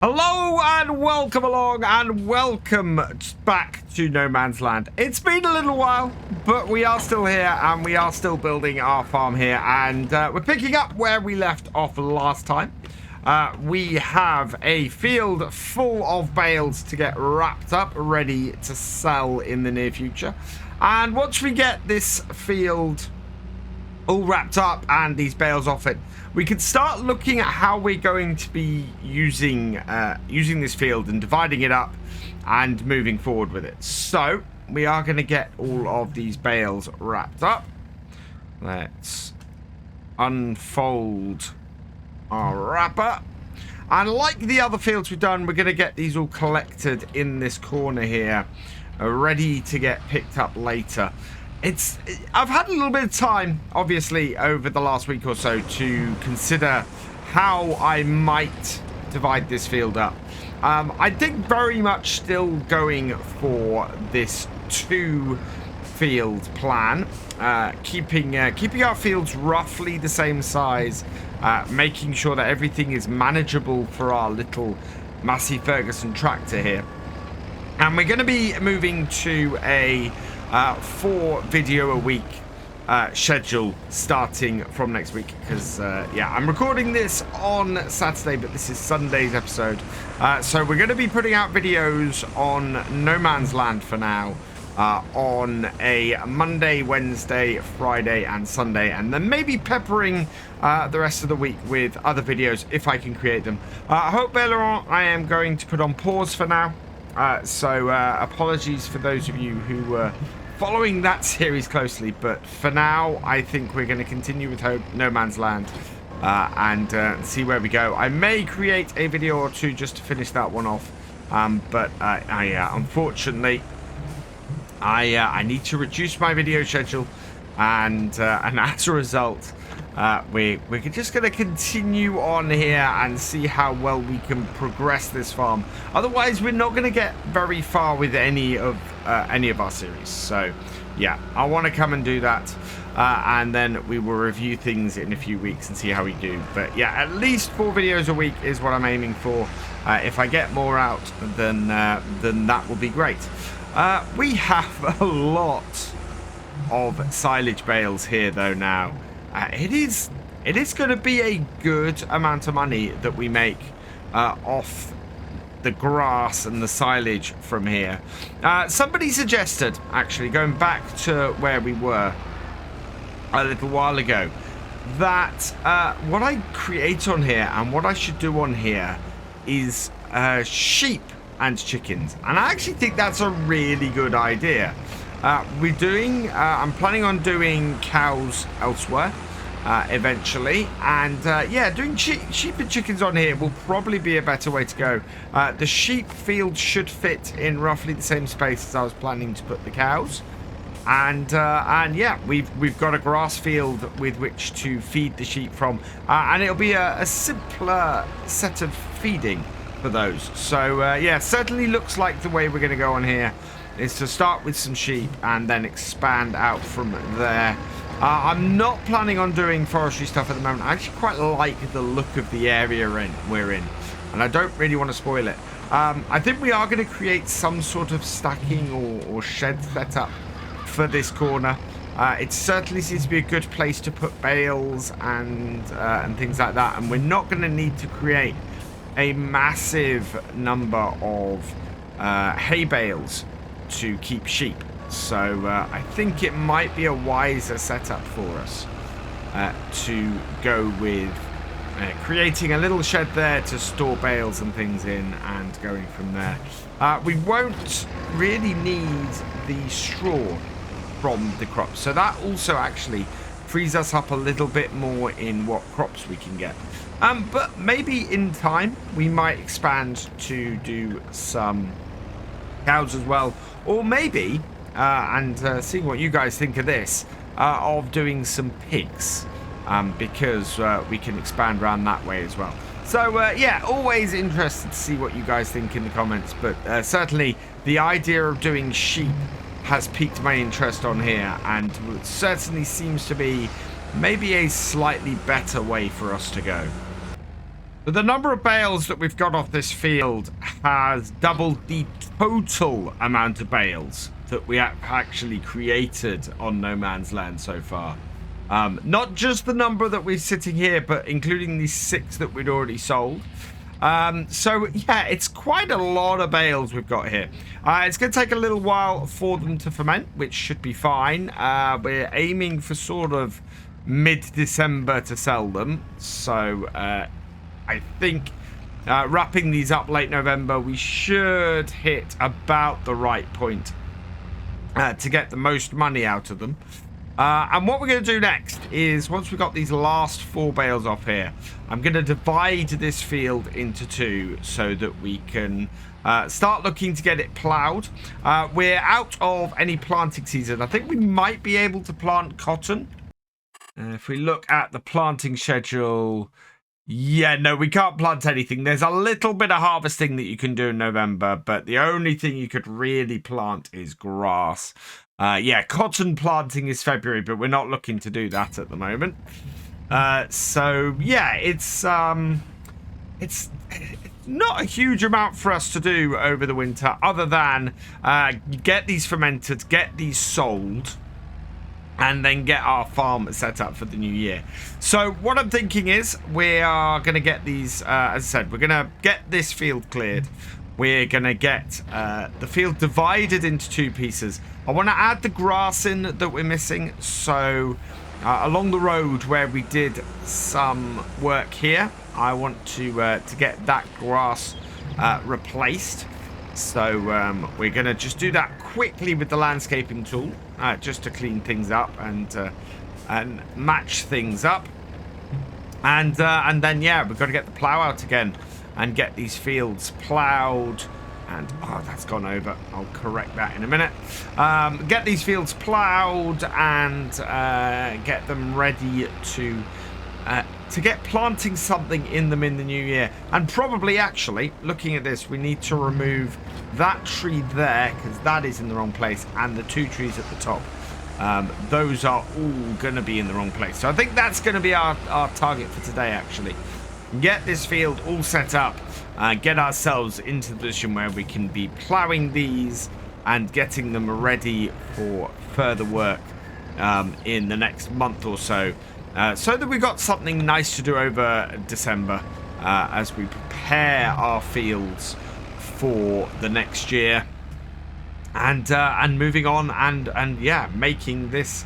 Hello and welcome along and welcome back to No Man's Land. It's been a little while, but we are still here and we are still building our farm here, and we're picking up where we left off last time. We have a field full of bales to get wrapped up, ready to sell in the near future. And once we get this field all wrapped up and these bales off it, we can start looking at how we're going to be using this field and dividing it up and moving forward with it. So we are going to get all of these bales wrapped up. Let's unfold our wrapper, and like the other fields we've done, we're going to get these all collected in this corner here, ready to get picked up later. I've had a little bit of time, obviously, over the last week or so to consider how I might divide this field up. I think very much still going for this two-field plan, keeping our fields roughly the same size, making sure that everything is manageable for our little Massey Ferguson tractor here. And we're going to be moving to a 4 video a week schedule starting from next week, because yeah, I'm recording this on Saturday, but this is Sunday's episode, so we're going to be putting out videos on No Man's Land for now, on a Monday, Wednesday, Friday and Sunday, and then maybe peppering the rest of the week with other videos if I can create them. I hope later on I am going to put on pause for now, so apologies for those of you who were following that series closely, but for now I think we're going to continue with No Man's Land and see where we go. I may create a video or two just to finish that one off, but unfortunately I need to reduce my video schedule, and as a result we're just going to continue on here and see how well we can progress this farm. Otherwise we're not going to get very far with any of our series. So yeah, I want to come and do that, and then we will review things in a few weeks and see how we do. But yeah, at least 4 videos a week is what I'm aiming for. If I get more out, then that will be great. We have a lot of silage bales here though now. It is going to be a good amount of money that we make off the grass and the silage from here. Somebody suggested, actually, going back to where we were a little while ago, that what I create on here and what I should do on here is sheep and chickens, and I actually think that's a really good idea. I'm planning on doing cows elsewhere eventually, and yeah, doing sheep and chickens on here will probably be a better way to go. The sheep field should fit in roughly the same space as I was planning to put the cows, and yeah, we've got a grass field with which to feed the sheep from, and it'll be a simpler set of feeding for those. So yeah, certainly looks like the way we're going to go on here is to start with some sheep and then expand out from there. I'm not planning on doing forestry stuff at the moment. I actually quite like the look of the area we're in, and I don't really want to spoil it. I think we are going to create some sort of stacking or shed setup for this corner. It certainly seems to be a good place to put bales and things like that, and we're not going to need to create a massive number of hay bales to keep sheep. So I think it might be a wiser setup for us to go with creating a little shed there to store bales and things in, and going from there. We won't really need the straw from the crops, so that also actually frees us up a little bit more in what crops we can get. But maybe in time we might expand to do some cows as well, or maybe seeing what you guys think of this, of doing some pigs, because we can expand around that way as well. So yeah, always interested to see what you guys think in the comments, but certainly the idea of doing sheep has piqued my interest on here, and certainly seems to be maybe a slightly better way for us to go. But the number of bales that we've got off this field has doubled the total amount of bales that we have actually created on No Man's Land so far. Not just the number that we're sitting here, but including the 6 that we'd already sold. So yeah, it's quite a lot of bales we've got here. It's going to take a little while for them to ferment, which should be fine. We're aiming for sort of mid-December to sell them. So I think wrapping these up late November, we should hit about the right point to get the most money out of them. And what we're going to do next is, once we've got these last 4 bales off here, I'm going to divide this field into 2 so that we can start looking to get it ploughed. We're out of any planting season. I think we might be able to plant cotton. If we look at the planting schedule, yeah, no, we can't plant anything. There's a little bit of harvesting that you can do in November, but the only thing you could really plant is grass. Yeah, cotton planting is February, but we're not looking to do that at the moment. So yeah, it's not a huge amount for us to do over the winter, other than get these fermented, get these sold, and then get our farm set up for the new year. So what I'm thinking is, we are going to get these, as I said, we're going to get this field cleared. We're going to get the field divided into 2 pieces. I want to add the grass in that we're missing. So along the road where we did some work here, I want to get that grass replaced. So we're going to just do that quickly with the landscaping tool, just to clean things up and match things up. And then, yeah, we've got to get the plough out again and get these fields ploughed. And, oh, that's gone over. I'll correct that in a minute. Get these fields ploughed and get them ready to get planting something in them in the new year. And probably, actually, looking at this, we need to remove that tree there, because that is in the wrong place, and the 2 trees at the top. Those are all going to be in the wrong place. So I think that's going to be our target for today, actually. Get this field all set up, get ourselves into the position where we can be ploughing these and getting them ready for further work in the next month or so, so that we've got something nice to do over December as we prepare our fields for the next year, and moving on and yeah, making this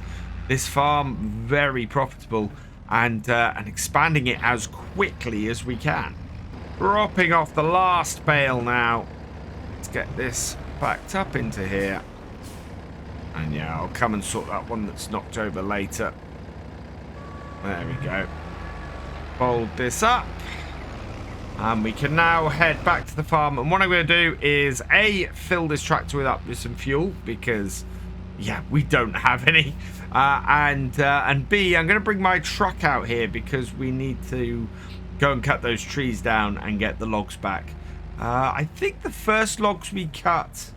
farm very profitable, and expanding it as quickly as we can. Dropping off the last bale now. Let's get this backed up into here. And yeah, I'll come and sort that one that's knocked over later. There we go. Fold this up. And we can now head back to the farm. And what I'm going to do is, A, fill this tractor up with some fuel, because, yeah, we don't have any. And B, I'm going to bring my truck out here because we need to go and cut those trees down and get the logs back. I think the first logs we cut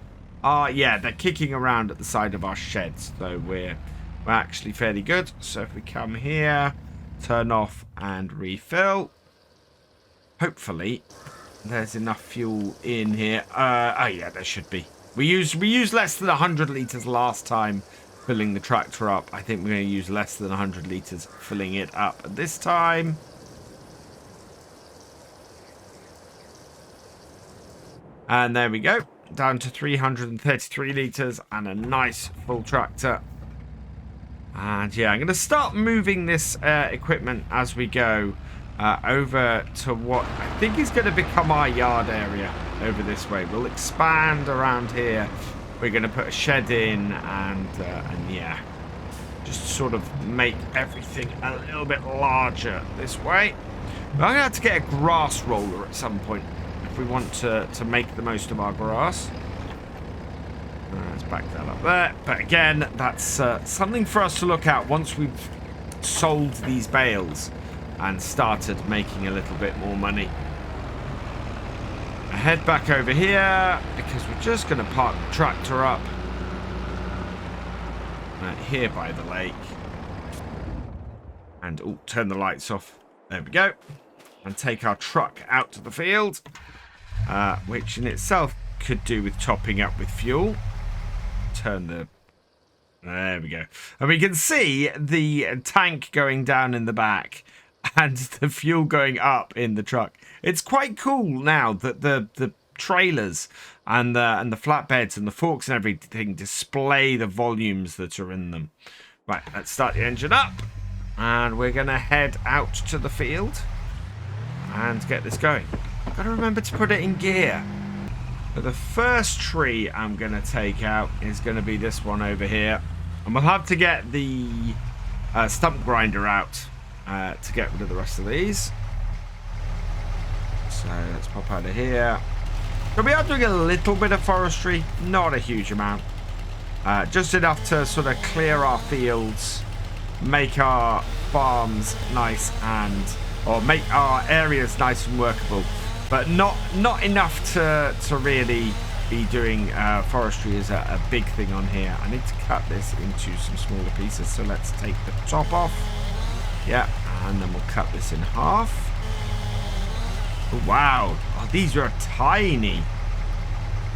are, yeah, they're kicking around at the side of our sheds. So we're actually fairly good. So if we come here, turn off and refill. Hopefully there's enough fuel in here. Oh yeah, there should be. We used less than 100 litres last time filling the tractor up. I think we're going to use less than 100 litres filling it up this time. And there we go. Down to 333 litres and a nice full tractor. And yeah, I'm going to start moving this equipment as we go over to what I think is going to become our yard area over this way. We'll expand around here. We're going to put a shed in and yeah, just sort of make everything a little bit larger this way. But I'm going to have to get a grass roller at some point if we want to make the most of our grass. Let's back that up there. But again, that's something for us to look at once we've sold these bales and started making a little bit more money. I head back over here because we're just going to park the tractor up here by the lake. And turn the lights off. There we go. and take our truck out to the field, which in itself could do with topping up with fuel. Turn the... There we go. And we can see the tank going down in the back and the fuel going up in the truck. It's quite cool now that the trailers and the flatbeds and the forks and everything display the volumes that are in them. Right, let's start the engine up. And we're going to head out to the field and get this going. Got to remember to put it in gear. But the first tree I'm going to take out is going to be this one over here. And we'll have to get the stump grinder out to get rid of the rest of these. So let's pop out of here. So we are doing a little bit of forestry, not a huge amount. Just enough to sort of clear our fields, make our farms nice or make our areas nice and workable. But not enough to really be doing forestry is a big thing on here. I need to cut this into some smaller pieces. So let's take the top off. Yeah, and then we'll cut this in half. Oh, wow. Oh, these are tiny.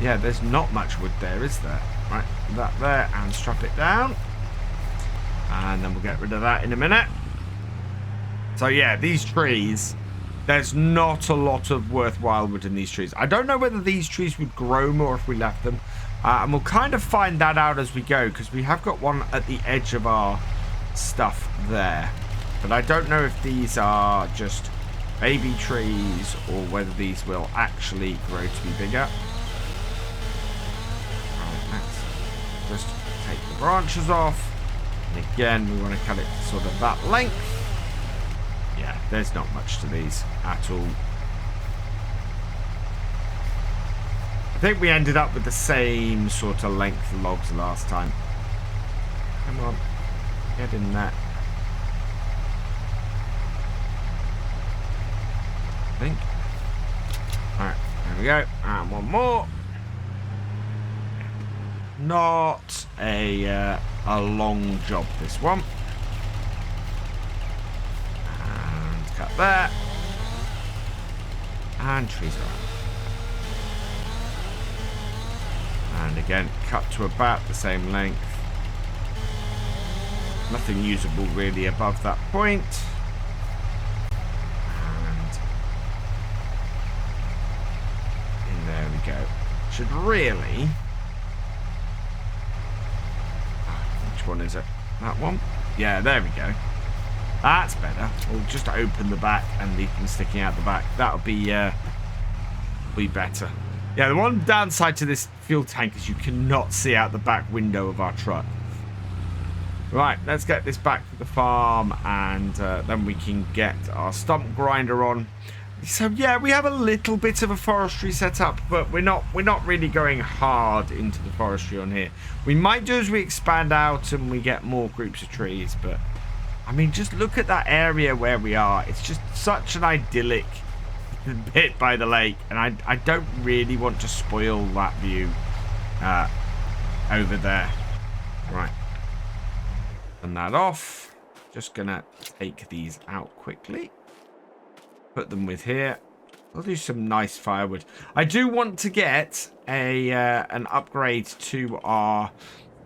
Yeah, there's not much wood there, is there? Right, that there, and strap it down. And then we'll get rid of that in a minute. So yeah, these trees, there's not a lot of worthwhile wood in these trees. I don't know whether these trees would grow more if we left them. And we'll kind of find that out as we go, because we have got one at the edge of our stuff there. But I don't know if these are just baby trees or whether these will actually grow to be bigger. Right, let's just take the branches off. And again, we want to cut it to sort of that length. Yeah, there's not much to these at all. I think we ended up with the same sort of length logs last time. Come on, get in there. I think. Alright, there we go. And one more. Not a long job, this one. And cut that. And trees around. And again, cut to about the same length. Nothing usable really above that point. And there we go. Should really... Which one is it? That one? Yeah, there we go. That's better. We'll just open the back and leave them sticking out the back. That'll be better. Yeah, the one downside to this fuel tank is you cannot see out the back window of our truck. Right, let's get this back to the farm, and then we can get our stump grinder on. So yeah, we have a little bit of a forestry setup, but we're not really going hard into the forestry on here. We might do as we expand out and we get more groups of trees, but I mean, just look at that area where we are. It's just such an idyllic bit by the lake, and I don't really want to spoil that view over there. Right, turn that off. Just gonna take these out quickly. Put them with here. I'll do some nice firewood. I do want to get an upgrade to our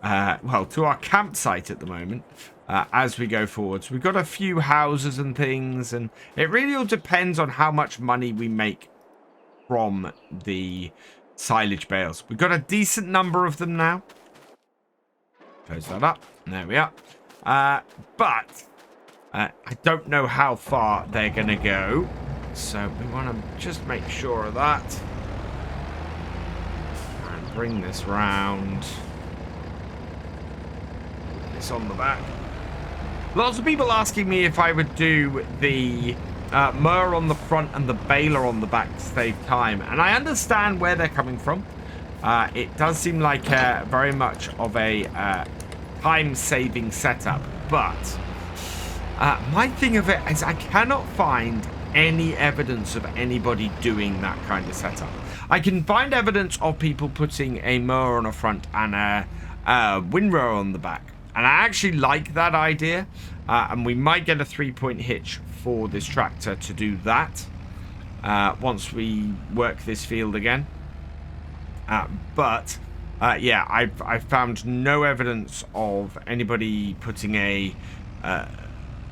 to our campsite at the moment as we go forward. So we've got a few houses and things, and it really all depends on how much money we make from the silage bales. We've got a decent number of them now. Close that up. There we are. But I don't know how far they're going to go, so we want to just make sure of that. And bring this round. Put this on the back. Lots of people asking me if I would do the mower on the front and the baler on the back to save time, and I understand where they're coming from. It does seem like very much of a time-saving setup, but... my thing of it is I cannot find any evidence of anybody doing that kind of setup. I can find evidence of people putting a mower on a front and a windrower on the back. And I actually like that idea. And we might get a 3-point hitch for this tractor to do that. once we work this field again. But yeah, I've found no evidence of anybody putting a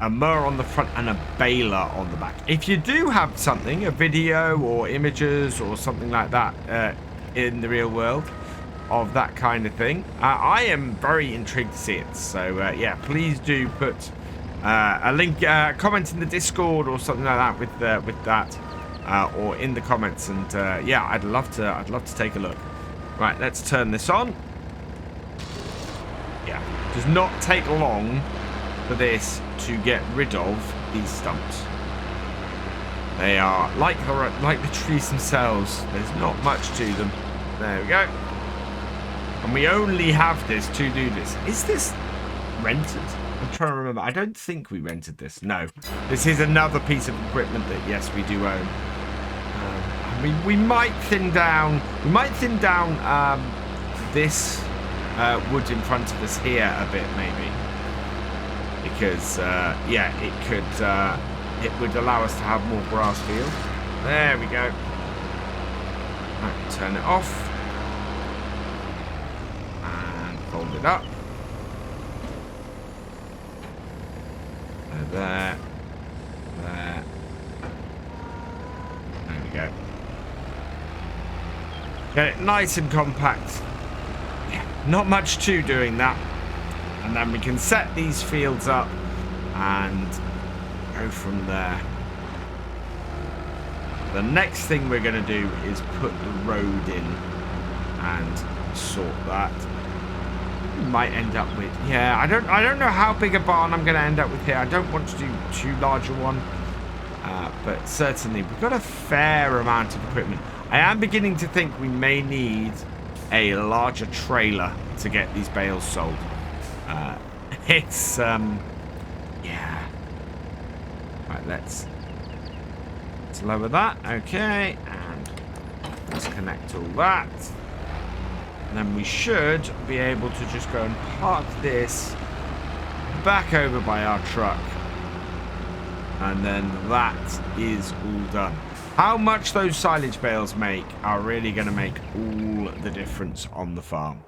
mower on the front and a baler on the back. If you do have something, a video or images or something like that in the real world of that kind of thing, I am very intrigued to see it. So yeah, please do put a link, comment in the Discord or something like that with that, or in the comments. And yeah, I'd love to take a look. Right, let's turn this on. Yeah, does not take long for this to get rid of these stumps. They are like the trees themselves. There's not much to them. There we go. And we only have this to do this. Is this rented? I'm trying to remember. I don't think we rented this. No. This is another piece of equipment that, yes, we do own. We might thin down. We might thin down this wood in front of us here a bit, maybe, because yeah, it would allow us to have more grass field. There we go. Right, turn it off and fold it up. There. There we go. Get it nice and compact. Yeah, not much to doing that. And then we can set these fields up and go from there. The next thing we're going to do is put the road in and sort that. We might end up with, yeah, I don't know how big a barn I'm going to end up with here. I don't want to do too large a one, but certainly we've got a fair amount of equipment. I am beginning to think we may need a larger trailer to get these bales sold. It's yeah. Right, let's lower that. Okay, and let's connect all that. And then we should be able to just go and park this back over by our truck. And then that is all done. How much those silage bales make are really going to make all the difference on the farm.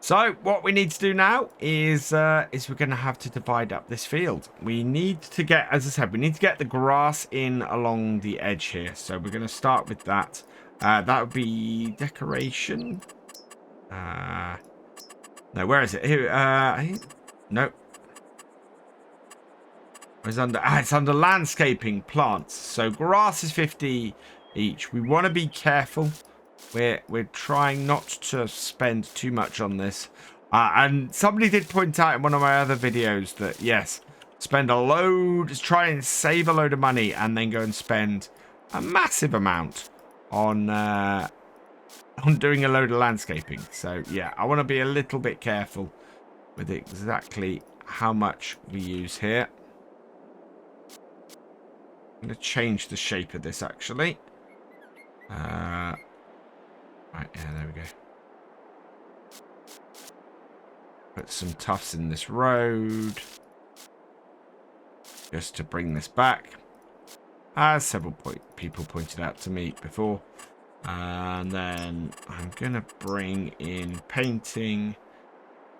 So what we need to do now is we're going to have to divide up this field. We need to get, as I said, we need to get the grass in along the edge here. So we're going to start with that. That would be decoration. No, where is it? Here. No. It's under landscaping plants. So grass is 50 each. We want to be careful. We're trying not to spend too much on this. And somebody did point out in one of my other videos that, yes, spend a load, try and save a load of money and then go and spend a massive amount on doing a load of landscaping. So, yeah, I want to be a little bit careful with exactly how much we use here. I'm going to change the shape of this, actually. Right, yeah, there we go. Put some tufts in this road. Just to bring this back. As several people pointed out to me before. And then I'm going to bring in painting.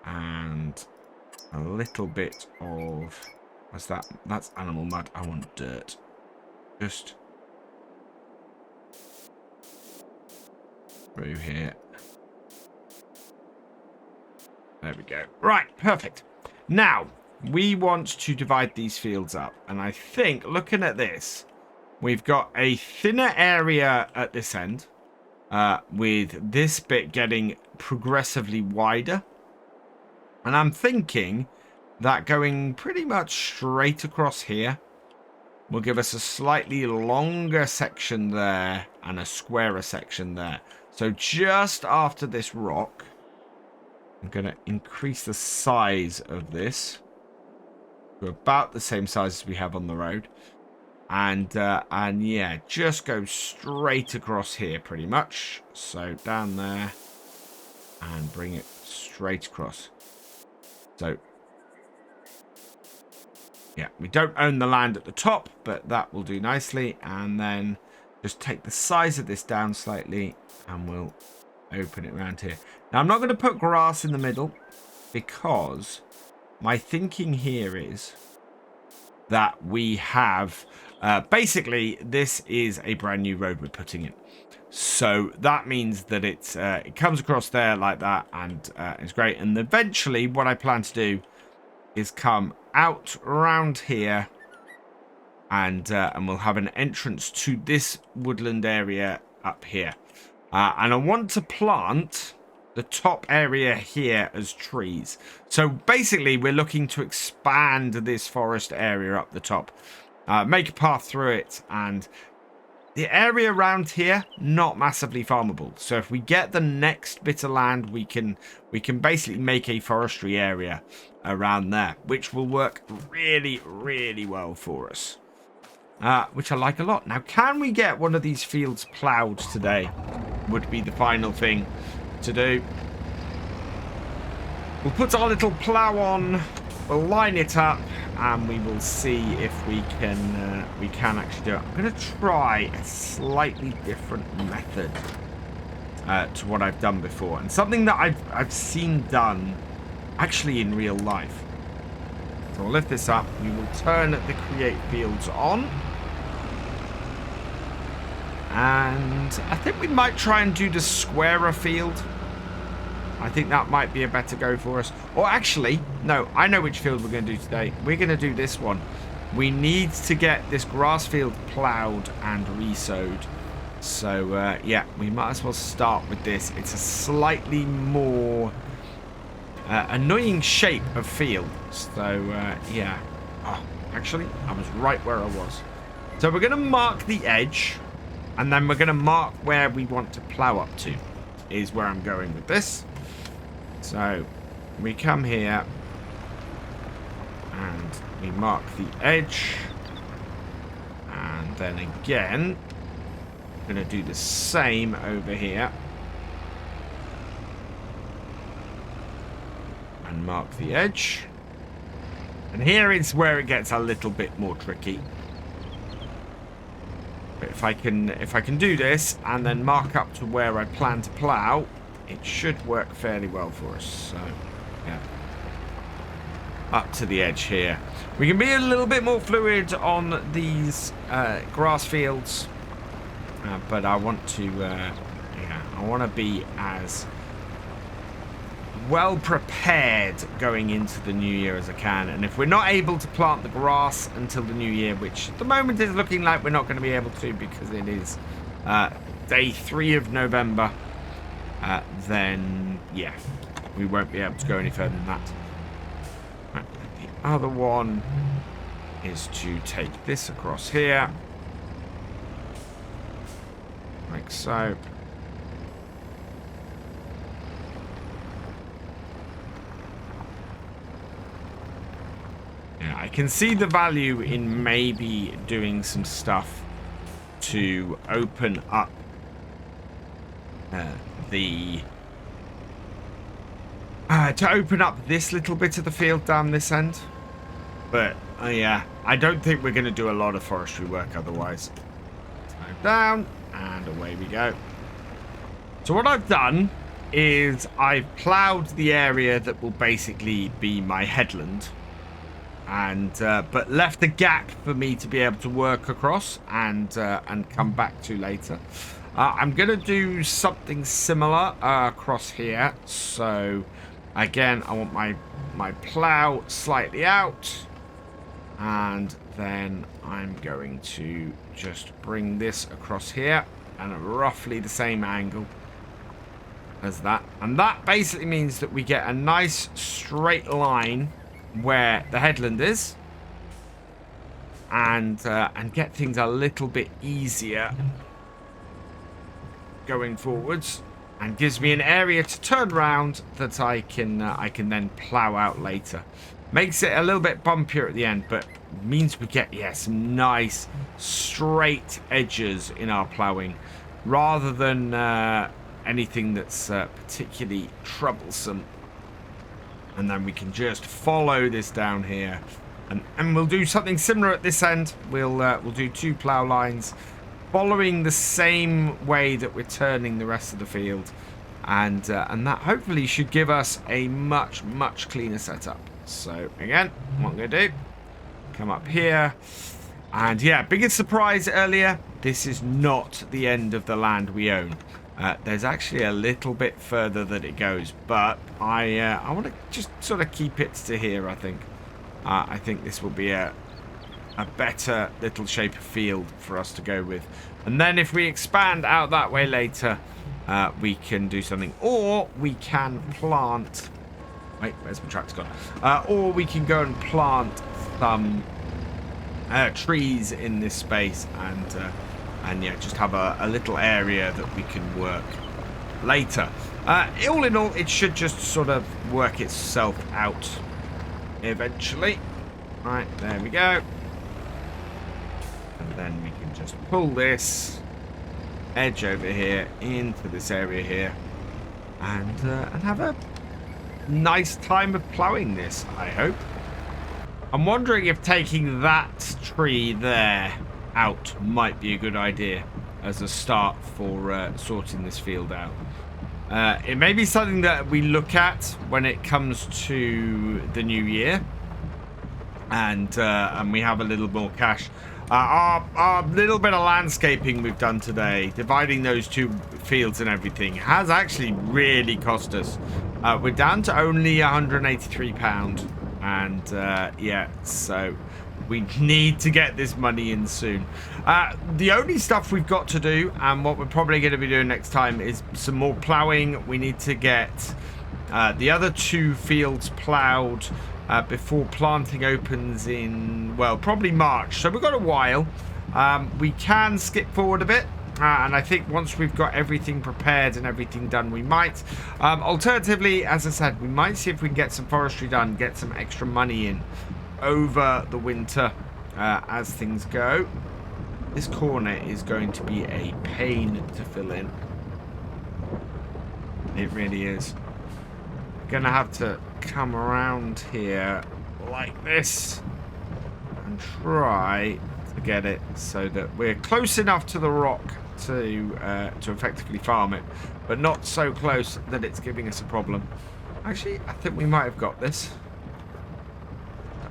And a little bit of... What's that? That's animal mud. I want dirt. Just through here. There we go. Right, perfect. Now, we want to divide these fields up. And I think, looking at this, we've got a thinner area at this end, with this bit getting progressively wider. And I'm thinking that going pretty much straight across here will give us a slightly longer section there and a squarer section there. So just after this rock, I'm going to increase the size of this to about the same size as we have on the road. And yeah, just go straight across here pretty much. So down there and bring it straight across. So yeah, we don't own the land at the top, but that will do nicely. And then just take the size of this down slightly, and we'll open it around here. Now, I'm not going to put grass in the middle because my thinking here is that we have... basically, this is a brand new road we're putting in. So that means that it comes across there like that, and it's great. And eventually, what I plan to do is come out around here, and we'll have an entrance to this woodland area up here. And I want to plant the top area here as trees. So basically, we're looking to expand this forest area up the top, make a path through it, and the area around here, not massively farmable. So if we get the next bit of land, we can basically make a forestry area around there, which will work really, really well for us. Which I like a lot. Now, can we get one of these fields ploughed today? Would be the final thing to do. We'll put our little plough on, we'll line it up, and we will see if we can actually do it. I'm going to try a slightly different method to what I've done before, and something that I've seen done actually in real life. So we'll lift this up. We will turn the create fields on, and I think we might try and do the squarer field. I think that might be a better go for us. Or actually, no, I know which field we're going to do today. We're going to do this one. We need to get this grass field ploughed and re-sowed. So, yeah, we might as well start with this. It's a slightly more annoying shape of field. So, yeah. Oh, actually, I was right where I was. So we're going to mark the edge, and then we're going to mark where we want to plough up to, is where I'm going with this. So we come here and we mark the edge, and then again I'm going to do the same over here and mark the edge. And here is where it gets a little bit more tricky. But if I can do this and then mark up to where I plan to plough, it should work fairly well for us. So, yeah. Up to the edge here. We can be a little bit more fluid on these grass fields. But I want to, yeah, I want to be as well prepared going into the new year as I can. And if we're not able to plant the grass until the new year, which at the moment is looking like we're not going to be able to because it is day 3 of November, then, yeah, we won't be able to go any further than that. Right, the other one is to take this across here, like so. Yeah, I can see the value in maybe doing some stuff to open up this little bit of the field down this end. But yeah, I don't think we're going to do a lot of forestry work otherwise. So down, and away we go. So what I've done is I've ploughed the area that will basically be my headland, and but left a gap for me to be able to work across and come back to later. I'm going to do something similar across here. So, again, I want my plough slightly out. And then I'm going to just bring this across here. And at roughly the same angle as that. And that basically means that we get a nice straight line where the headland is. And get things a little bit easier going forwards, and gives me an area to turn around that I can then plough out later. Makes it a little bit bumpier at the end, but means we get, yeah, some nice straight edges in our ploughing, rather than anything that's particularly troublesome. And then we can just follow this down here, and we'll do something similar at this end. We'll do 2 plough lines. following the same way that we're turning the rest of the field. And that hopefully should give us a much cleaner setup. So again, what I'm going to do, come up here. And yeah, biggest surprise earlier, this is not the end of the land we own. There's actually a little bit further that it goes, but I want to just sort of keep it to here, I think. I think this will be a better little shape of field for us to go with. And then if we expand out that way later, we can do something. Or we can plant... Wait, where's my tractor gone? Or we can go and plant some trees in this space and yeah, just have a little area that we can work later. All in all, it should just sort of work itself out eventually. Right, there we go. And then we can just pull this edge over here into this area here and have a nice time of ploughing this, I hope. I'm wondering if taking that tree there out might be a good idea as a start for sorting this field out. It may be something that we look at when it comes to the new year and we have a little more cash. Our little bit of landscaping we've done today, dividing those two fields and everything, has actually really cost us. We're down to only £183, and yeah, so we need to get this money in soon. The only stuff we've got to do, and what we're probably going to be doing next time, is some more ploughing. We need to get the other two fields ploughed before planting opens in, well, probably March. So we've got a while. We can skip forward a bit. And I think once we've got everything prepared and everything done, we might. Alternatively, as I said, we might see if we can get some forestry done, get some extra money in over the winter as things go. This corner is going to be a pain to fill in. It really is. Gonna have to come around here like this and try to get it so that we're close enough to the rock to effectively farm it, but not so close that it's giving us a problem. Actually, I think we might have got this.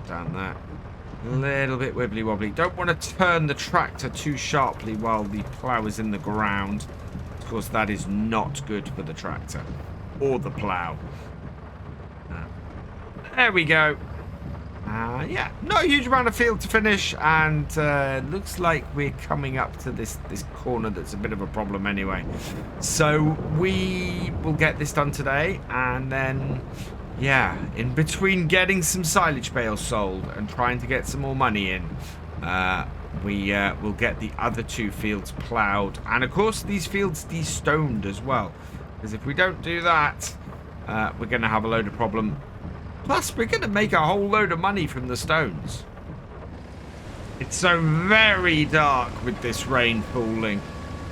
Down there. A little bit wibbly wobbly. Don't want to turn the tractor too sharply while the plough is in the ground. Of course, that is not good for the tractor or the plough. There we go. Yeah, not a huge amount of field to finish, and looks like we're coming up to this corner that's a bit of a problem anyway. So we will get this done today, and then, yeah, in between getting some silage bales sold and trying to get some more money in, we will get the other two fields ploughed, and of course these fields de-stoned as well, because if we don't do that, we're going to have a load of problem. Plus, we're going to make a whole load of money from the stones. It's so very dark with this rain falling.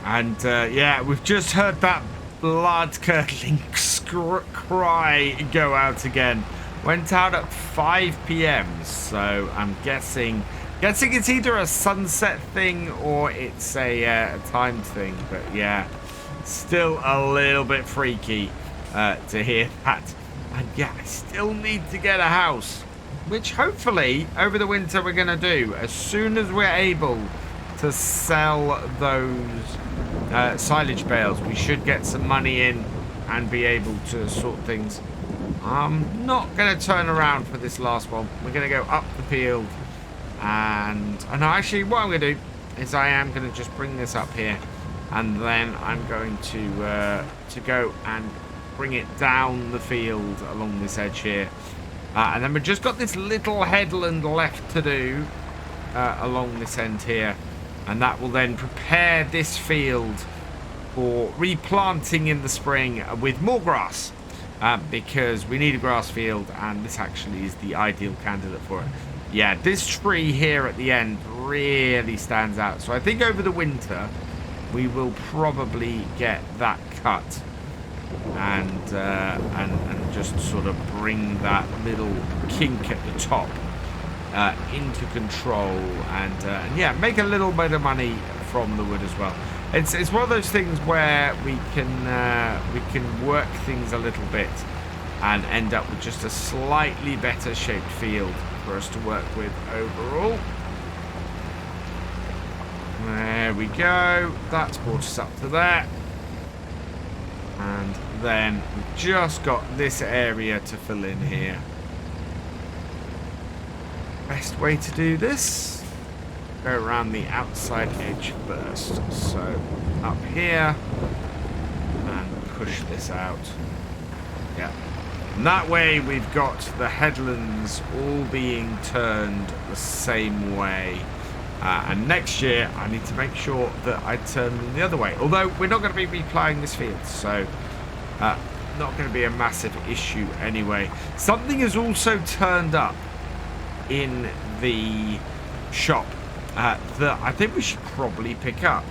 And, yeah, we've just heard that blood-curdling cry go out again. Went out at 5 p.m, so I'm guessing it's either a sunset thing or it's a timed thing. But, yeah, still a little bit freaky to hear that. And yeah, I still need to get a house, which hopefully over the winter we're going to do. As soon as we're able to sell those silage bales, we should get some money in and be able to sort things. I'm not going to turn around for this last one. We're going to go up the field. And actually what I'm going to do is I am going to just bring this up here. And then I'm going to go and bring it down the field along this edge here, and then we've just got this little headland left to do along this end here, and that will then prepare this field for replanting in the spring with more grass, because we need a grass field, and this actually is the ideal candidate for it. Yeah, this tree here at the end really stands out, so I think over the winter we will probably get that cut and just sort of bring that little kink at the top into control, and yeah, make a little bit of money from the wood as well. It's one of those things where we can work things a little bit and end up with just a slightly better shaped field for us to work with overall. There we go. That's brought us up to there. And then we've just got this area to fill in here. Best way to do this, go around the outside edge first. So up here and push this out. Yeah. And that way we've got the headlands all being turned the same way. And next year I need to make sure that I turn them the other way. Although we're not going to be reploughing this field, so not going to be a massive issue anyway. Something has also turned up in the shop that I think we should probably pick up.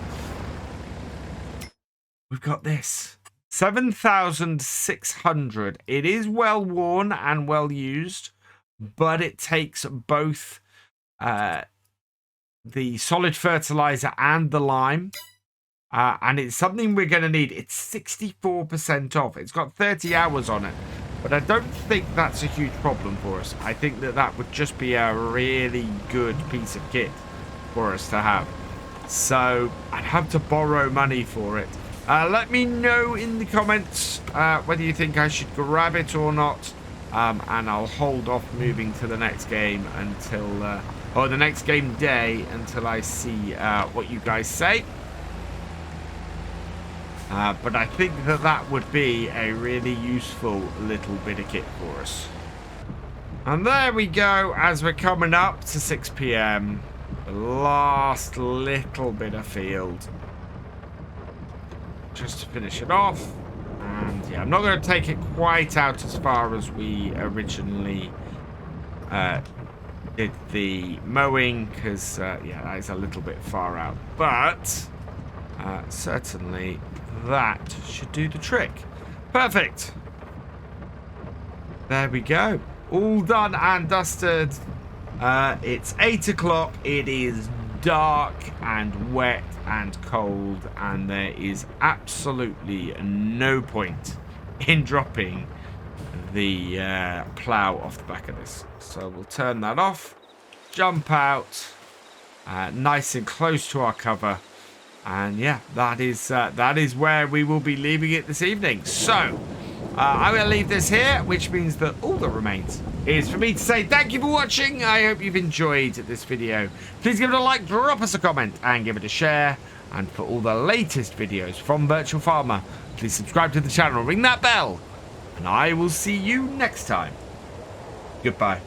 We've got this 7,600. It is well worn and well used, but it takes both the solid fertilizer and the lime, and it's something we're going to need. It's 64% off. It's got 30 hours on it, but I don't think that's a huge problem for us. I think that would just be a really good piece of kit for us to have. So I'd have to borrow money for it. Let me know in the comments whether you think I should grab it or not, and I'll hold off moving to the next game until or the next game day until I see what you guys say. But I think that would be a really useful little bit of kit for us. And there we go, as we're coming up to 6 PM. The last little bit of field. Just to finish it off. And yeah, I'm not going to take it quite out as far as we originally did the mowing, because yeah, that is a little bit far out. But certainly that should do the trick. Perfect. There we go. All done and dusted. It's 8 o'clock. It is dark and wet and cold, and there is absolutely no point in dropping the plough off the back of this. So we'll turn that off, jump out, nice and close to our cover. And yeah, that is where we will be leaving it this evening. So I'm going to leave this here, which means that all that remains is for me to say thank you for watching. I hope you've enjoyed this video. Please give it a like, drop us a comment, and give it a share. And for all the latest videos from Virtual Farmer, please subscribe to the channel, ring that bell, and I will see you next time. Goodbye.